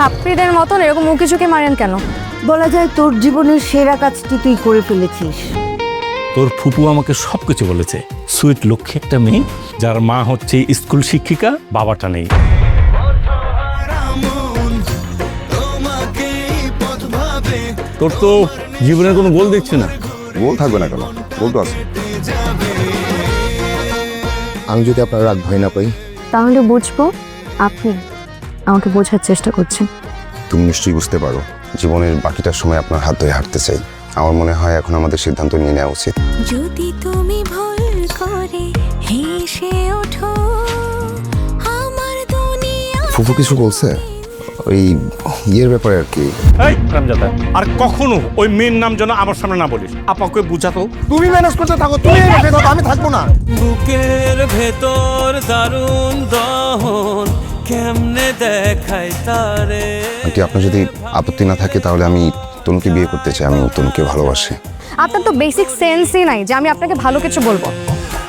ছাত্রীদের মতন এরকম মুখে চুকে মারেন কেন? বলা যায় তোর জীবনের সেরা কাজটি তুই করে ফেলেছিস। তোর ফুপু আমাকে সবকিছু বলেছে। সুইট লক্ষ্মী একটা মেয়ে, যার মা হচ্ছে স্কুল শিক্ষিকা, বাবাটা নেই। তোর তো জীবনের কোনো গোল দেখছি না। গোল থাকবে না কেন? গোল তো আছে। আমি যদি আপনার রাগ ভয় না পাই, তাহলে বুঝবো আপনি আমাকে বোঝার চেষ্টা করছেন। তুমি নিশ্চয়ই বুঝতে পারো জীবনের বাকিটা সময় আপনার হাত ধরে হাঁটতে চাই। আমার মনে হয় এখন আমাদের সিদ্ধান্ত নিয়ে নেওয়া উচিত। যদি তুমি ভুল করে হেসে ওঠো আমার দুনিয়া। ফুফু কিছু বলছে ওই ইয়ের ব্যাপারে আর কি? এই রামজাদা, আর কখনো ওই মেয়ের নাম যেন আমার সামনে না বলিস। আপাকে বুঝাতো। তুমি ম্যানেজ করতে থাকো, তুমি আমি থাকবো না। বুকের ভেতর দারুণ দহন কেমনে দেখাই তারে। আন্টি, আপনার যদি আপত্তি না থাকে তাহলে আমি তনুকে বিয়ে করতে চাই। আমি তনুকে ভালোবাসি। আপনার তো বেসিক সেন্সই নাই যে আমি আপনাকে ভালো কিছু বলবো।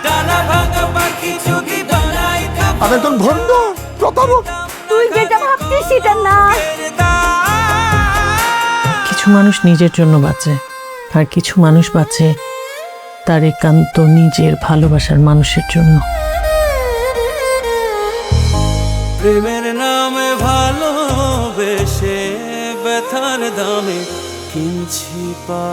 ডানা ভাঙা পাখি যদি বানাই আমি একজন ভণ্ড প্রতারক। তুই যেটা ভাবছিস সেটা না। কিছু মানুষ নিজের জন্য বাঁচে, আর কিছু মানুষ বাঁচে তার একান্ত নিজের ভালোবাসার মানুষের জন্য। প্রেমের নামে ভালোবেসে ব্যথার দামে কিনছি পা।